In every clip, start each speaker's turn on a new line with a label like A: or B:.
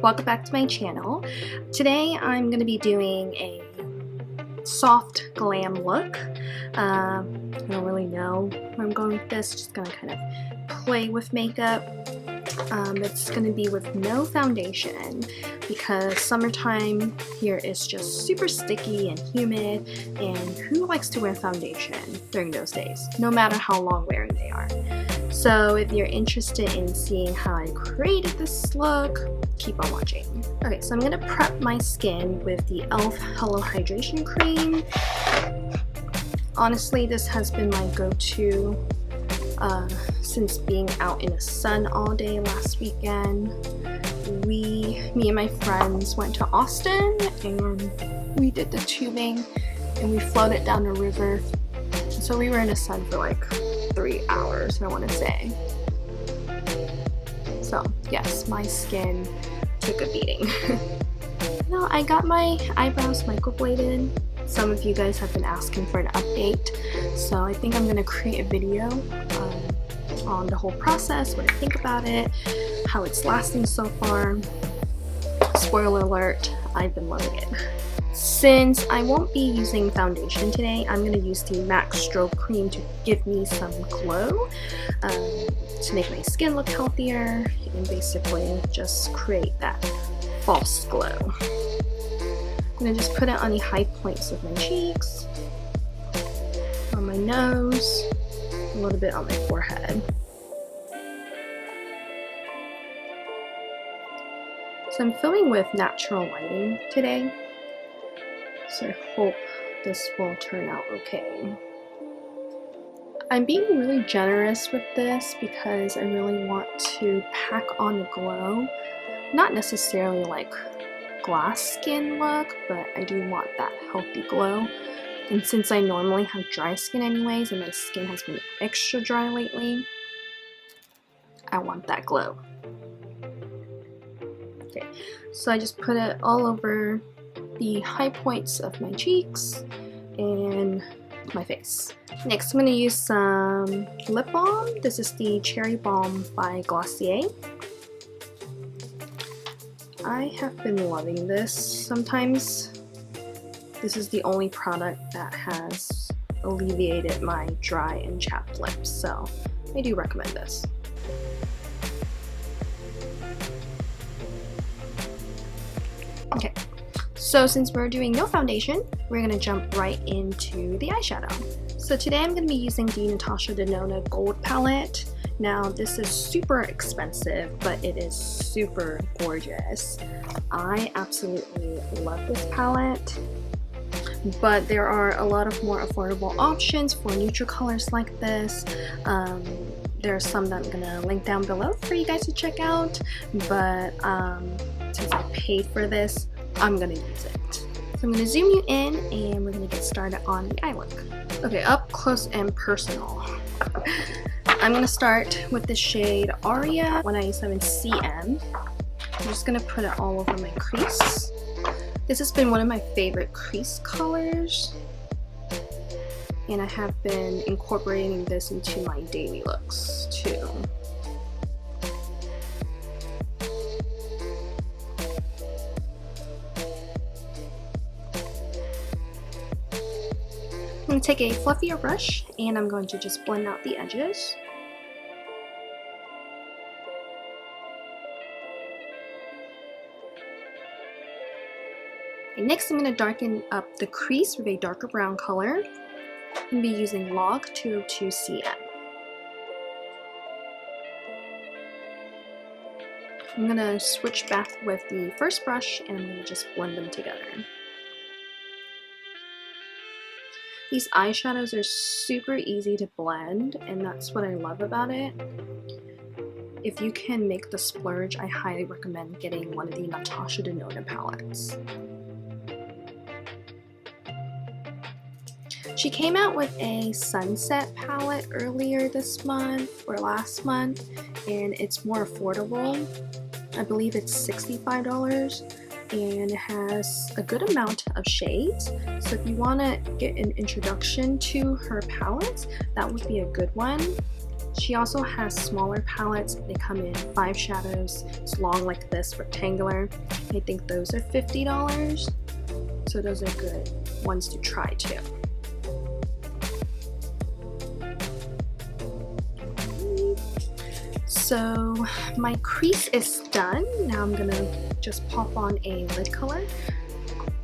A: welcome back to my channel. Today I'm going to be doing a soft glam look. I don't really know where I'm going with this, just going to kind of play with makeup. It's going to be with no foundation because summertime here is just super sticky and humid, and who likes to wear foundation during those days, no matter how long wearing they are. So if you're interested in seeing how I created this look, keep on watching. Okay, so I'm going to prep my skin with the e.l.f. Hello Hydration Cream. Honestly, this has been my go-to since being out in the sun all day last weekend. Me and my friends went to Austin and we did the tubing and we floated down the river. So we were in the sun for like 3 hours, I want to say. So yes, my skin took a beating. No, I got my eyebrows microbladed. Some of you guys have been asking for an update, so I think I'm going to create a video on the whole process, what I think about it, how it's lasting so far. Spoiler alert, I've been loving it. Since I won't be using foundation today, I'm going to use the MAC Strobe Cream to give me some glow, to make my skin look healthier, and basically just create that false glow. I'm going to just put it on the high points of my cheeks, on my nose, a little bit on my forehead. So I'm filming with natural lighting today, so I hope this will turn out okay. I'm being really generous with this because I really want to pack on the glow, not necessarily like glass skin look, but I do want that healthy glow. And since I normally have dry skin anyways, and my skin has been extra dry lately, I want that glow. Okay, so I just put it all over the high points of my cheeks and my face. Next, I'm going to use some lip balm. This is the Cherry Balm by Glossier. I have been loving this. Sometimes this is the only product that has alleviated my dry and chapped lips, so I do recommend this. Okay, so since we're doing no foundation, we're going to jump right into the eyeshadow. So today I'm going to be using the Natasha Denona Gold palette. Now this is super expensive, but it is super gorgeous. I absolutely love this palette, but there are a lot of more affordable options for neutral colors like this. There are some that I'm gonna link down below for you guys to check out, but since I paid for this, I'm gonna use it. So I'm gonna zoom you in and we're gonna get started on the eye look. Okay, up close and personal. I'm going to start with the shade Aria 197cm. I'm just going to put it all over my crease. This has been one of my favorite crease colors, and I have been incorporating this into my daily looks too. I'm going to take a fluffier brush and I'm going to just blend out the edges. And next I'm going to darken up the crease with a darker brown color. I'm going to be using Log 202cm. I'm going to switch back with the first brush and I'm going to just blend them together. These eyeshadows are super easy to blend, and that's what I love about it. If you can make the splurge, I highly recommend getting one of the Natasha Denona palettes. She came out with a sunset palette earlier this month or last month, and it's more affordable. I believe it's $65. And it has a good amount of shades, so if you want to get an introduction to her palettes, that would be a good one. She also has smaller palettes. They come in 5 shadows. It's long like this, rectangular. I think those are $50. So those are good ones to try too. So my crease is done. Now I'm gonna just pop on a lid color.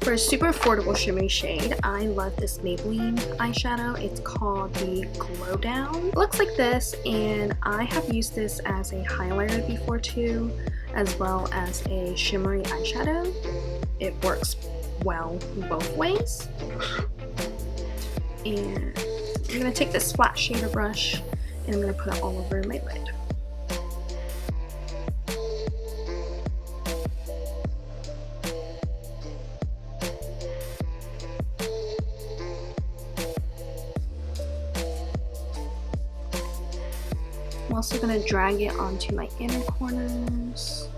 A: For a super affordable shimmery shade, I love this Maybelline eyeshadow. It's called the Glow Down. It looks like this, and I have used this as a highlighter before too, as well as a shimmery eyeshadow. It works well both ways. And I'm gonna take this flat shader brush and I'm gonna put it all over my lid. I'm also going to drag it onto my inner corners.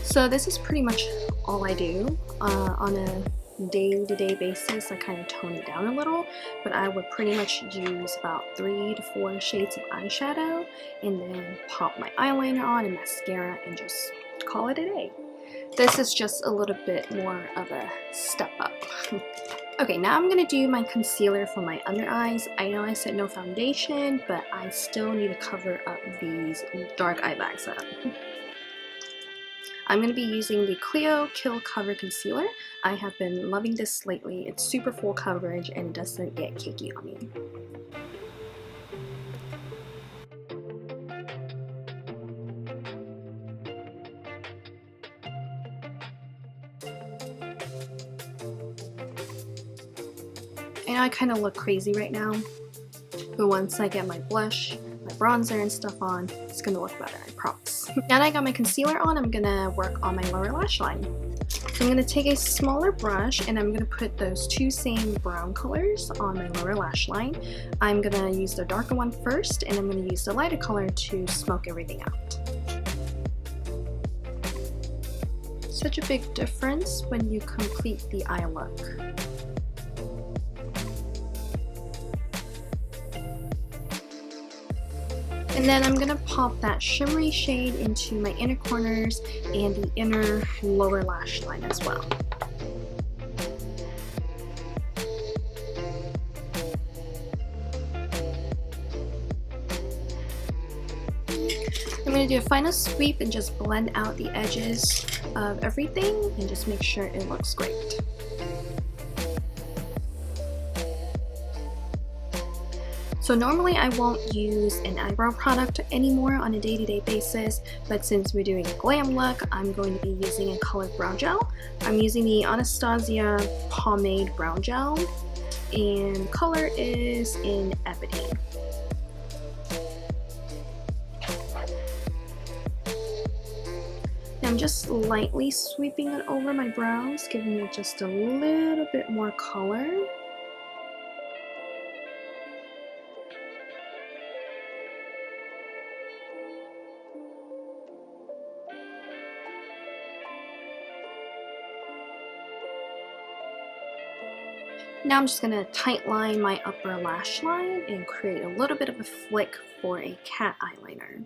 A: So this is pretty much all I do on a day-to-day basis. I kind of tone it down a little, but I would pretty much use about 3 to 4 shades of eyeshadow and then pop my eyeliner on and mascara and just call it a day. This is just a little bit more of a step up. Okay, now I'm going to do my concealer for my under eyes. I know I said no foundation, but I still need to cover up these dark eye bags up. I'm going to be using the Clio Kill Cover Concealer. I have been loving this lately. It's super full coverage and doesn't get cakey on me. I know I kind of look crazy right now, but once I get my blush, my bronzer and stuff on, it's gonna look better, I promise. Now that I got my concealer on, I'm gonna work on my lower lash line. So I'm gonna take a smaller brush and I'm gonna put those 2 same brown colors on my lower lash line. I'm gonna use the darker one first and I'm gonna use the lighter color to smoke everything out. Such a big difference when you complete the eye look. And then I'm going to pop that shimmery shade into my inner corners and the inner lower lash line as well. I'm going to do a final sweep and just blend out the edges of everything and just make sure it looks great. So normally I won't use an eyebrow product anymore on a day-to-day basis, but since we're doing a glam look, I'm going to be using a colored brow gel. I'm using the Anastasia Pomade Brow Gel, and color is in Ebony. Now I'm just lightly sweeping it over my brows, giving it just a little bit more color. Now I'm just going to tight line my upper lash line and create a little bit of a flick for a cat eyeliner.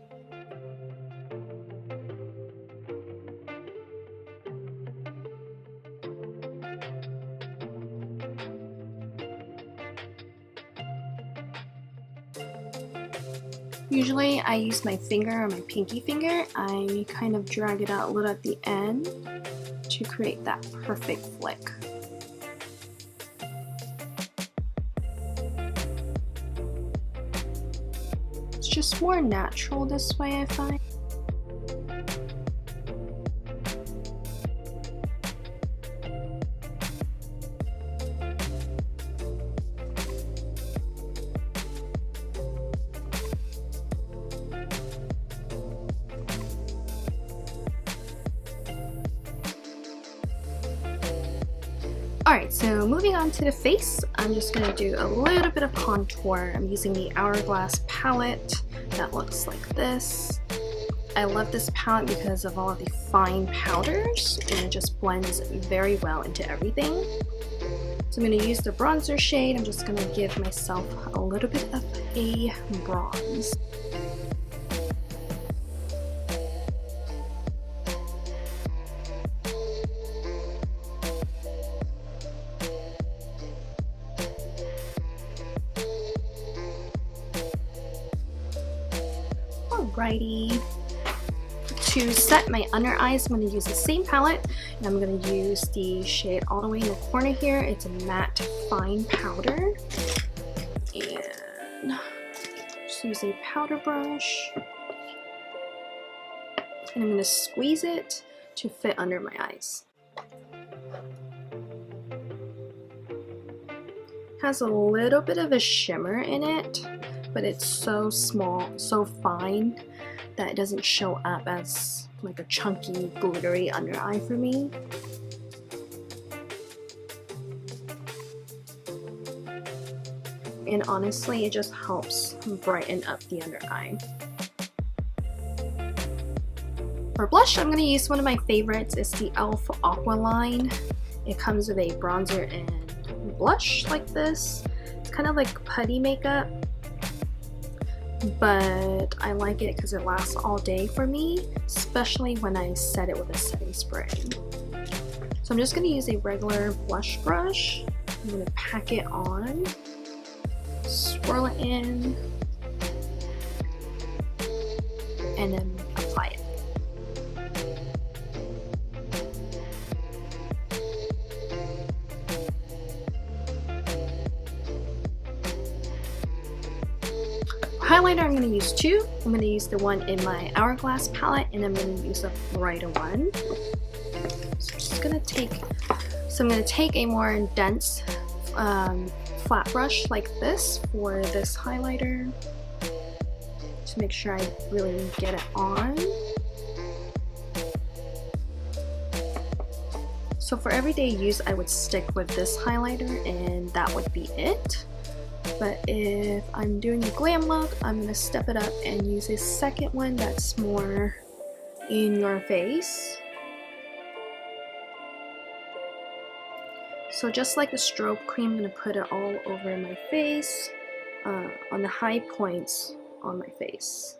A: Usually I use my finger or my pinky finger. I kind of drag it out a little at the end to create that perfect flick. It's just more natural this way, I find. Alright, so moving on to the face, I'm just going to do a little bit of contour. I'm using the Hourglass palette that looks like this. I love this palette because of all of the fine powders and it just blends very well into everything. So I'm going to use the bronzer shade. I'm just going to give myself a little bit of a bronze. Alrighty. To set my under eyes, I'm going to use the same palette, and I'm going to use the shade all the way in the corner here. It's a matte fine powder, and just use a powder brush, and I'm going to squeeze it to fit under my eyes. Has a little bit of a shimmer in it, but it's so small, so fine, that it doesn't show up as like a chunky, glittery under eye for me. And honestly, it just helps brighten up the under eye. For blush, I'm going to use one of my favorites. It's the e.l.f. Aqua line. It comes with a bronzer and blush like this. It's kind of like putty makeup, but I like it because it lasts all day for me, especially when I set it with a setting spray. So I'm just going to use a regular blush brush. I'm going to pack it on, swirl it in, and then apply it. Highlighter, I'm going to use two. I'm going to use the one in my Hourglass palette, and I'm going to use a brighter one. So I'm going to take a more dense flat brush like this for this highlighter to make sure I really get it on. So for everyday use, I would stick with this highlighter and that would be it. But if I'm doing a glam look, I'm going to step it up and use a second one that's more in your face. So just like the strobe cream, I'm going to put it all over my face, on the high points on my face.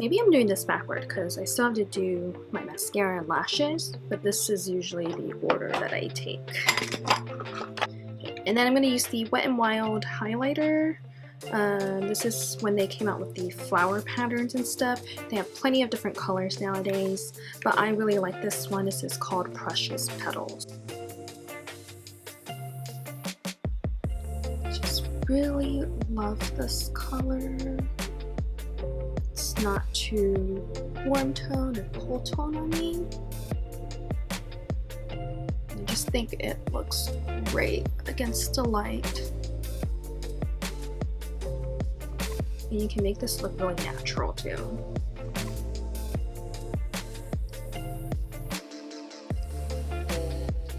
A: Maybe I'm doing this backward because I still have to do my mascara and lashes, but this is usually the order that I take. And then I'm going to use the Wet n Wild highlighter. This is when they came out with the flower patterns and stuff. They have plenty of different colors nowadays, but I really like this one. This is called Precious Petals. Just really love this color. It's not too warm tone or cool tone on me. I just think it looks great against the light. And you can make this look really natural too.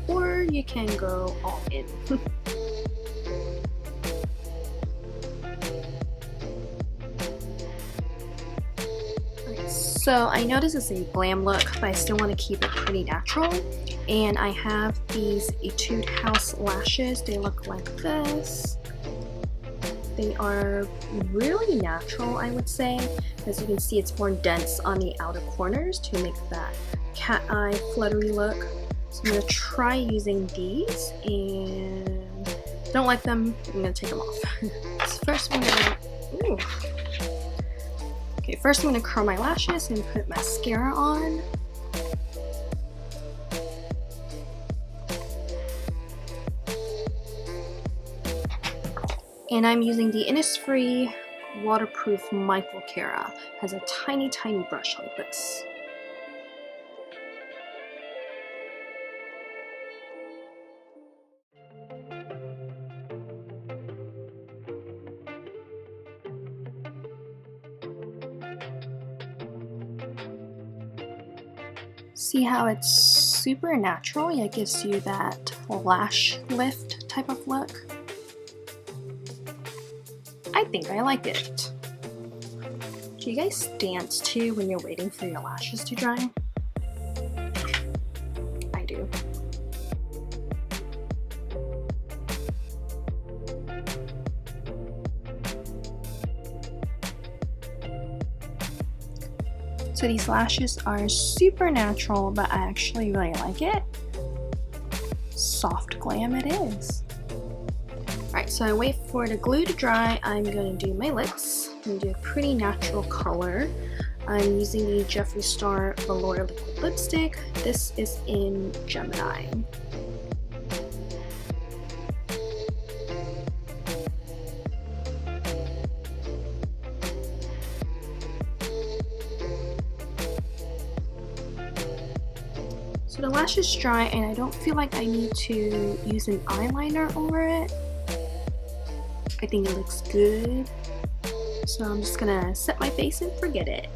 A: Or you can go all in. So I know this is a glam look, but I still want to keep it pretty natural. And I have these Etude House lashes. They look like this. They are really natural, I would say. As you can see, it's more dense on the outer corners to make that cat eye fluttery look. So I'm going to try using these, and if I don't like them, I'm going to take them off. So first I'm going to... Okay, first I'm going to curl my lashes and put mascara on. And I'm using the Innisfree Waterproof Microcara. It has a tiny, tiny brush like this. See how it's super natural? Yeah, it gives you that lash lift type of look. I think I like it. Do you guys dance too when you're waiting for your lashes to dry? I do. So these lashes are super natural, but I actually really like it. Soft glam it is. Alright, so I wait for the glue to dry. I'm going to do my lips. I'm going to do a pretty natural color. I'm using the Jeffree Star Velour Liquid Lipstick. This is in Gemini. So the lash is dry and I don't feel like I need to use an eyeliner over it. I think it looks good. So I'm just gonna set my face and forget it.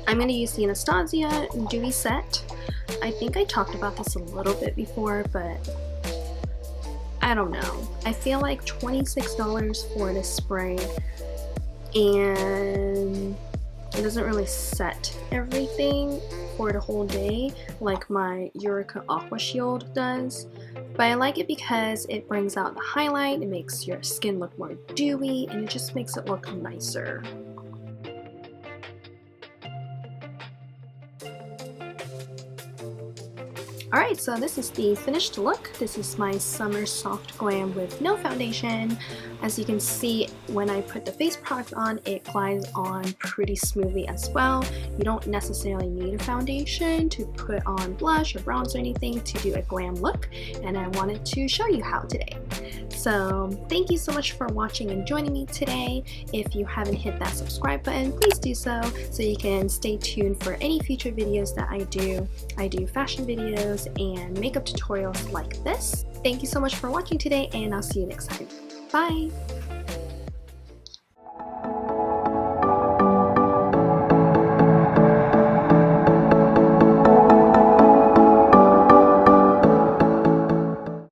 A: I'm gonna use the Anastasia Dewy Set. I think I talked about this a little bit before, but I don't know. I feel like $26 for this spray and it doesn't really set everything for the whole day like my Eureka Aqua Shield does, but I like it because it brings out the highlight, it makes your skin look more dewy, and it just makes it look nicer. Alright, so this is the finished look. This is my summer soft glam with no foundation. As you can see, when I put the face product on, it glides on pretty smoothly as well. You don't necessarily need a foundation to put on blush or bronze or anything to do a glam look, and I wanted to show you how today. So thank you so much for watching and joining me today. If you haven't hit that subscribe button, please do so you can stay tuned for any future videos that I do. I do fashion videos and makeup tutorials like this. Thank you so much for watching today, and I'll see you next time. Bye!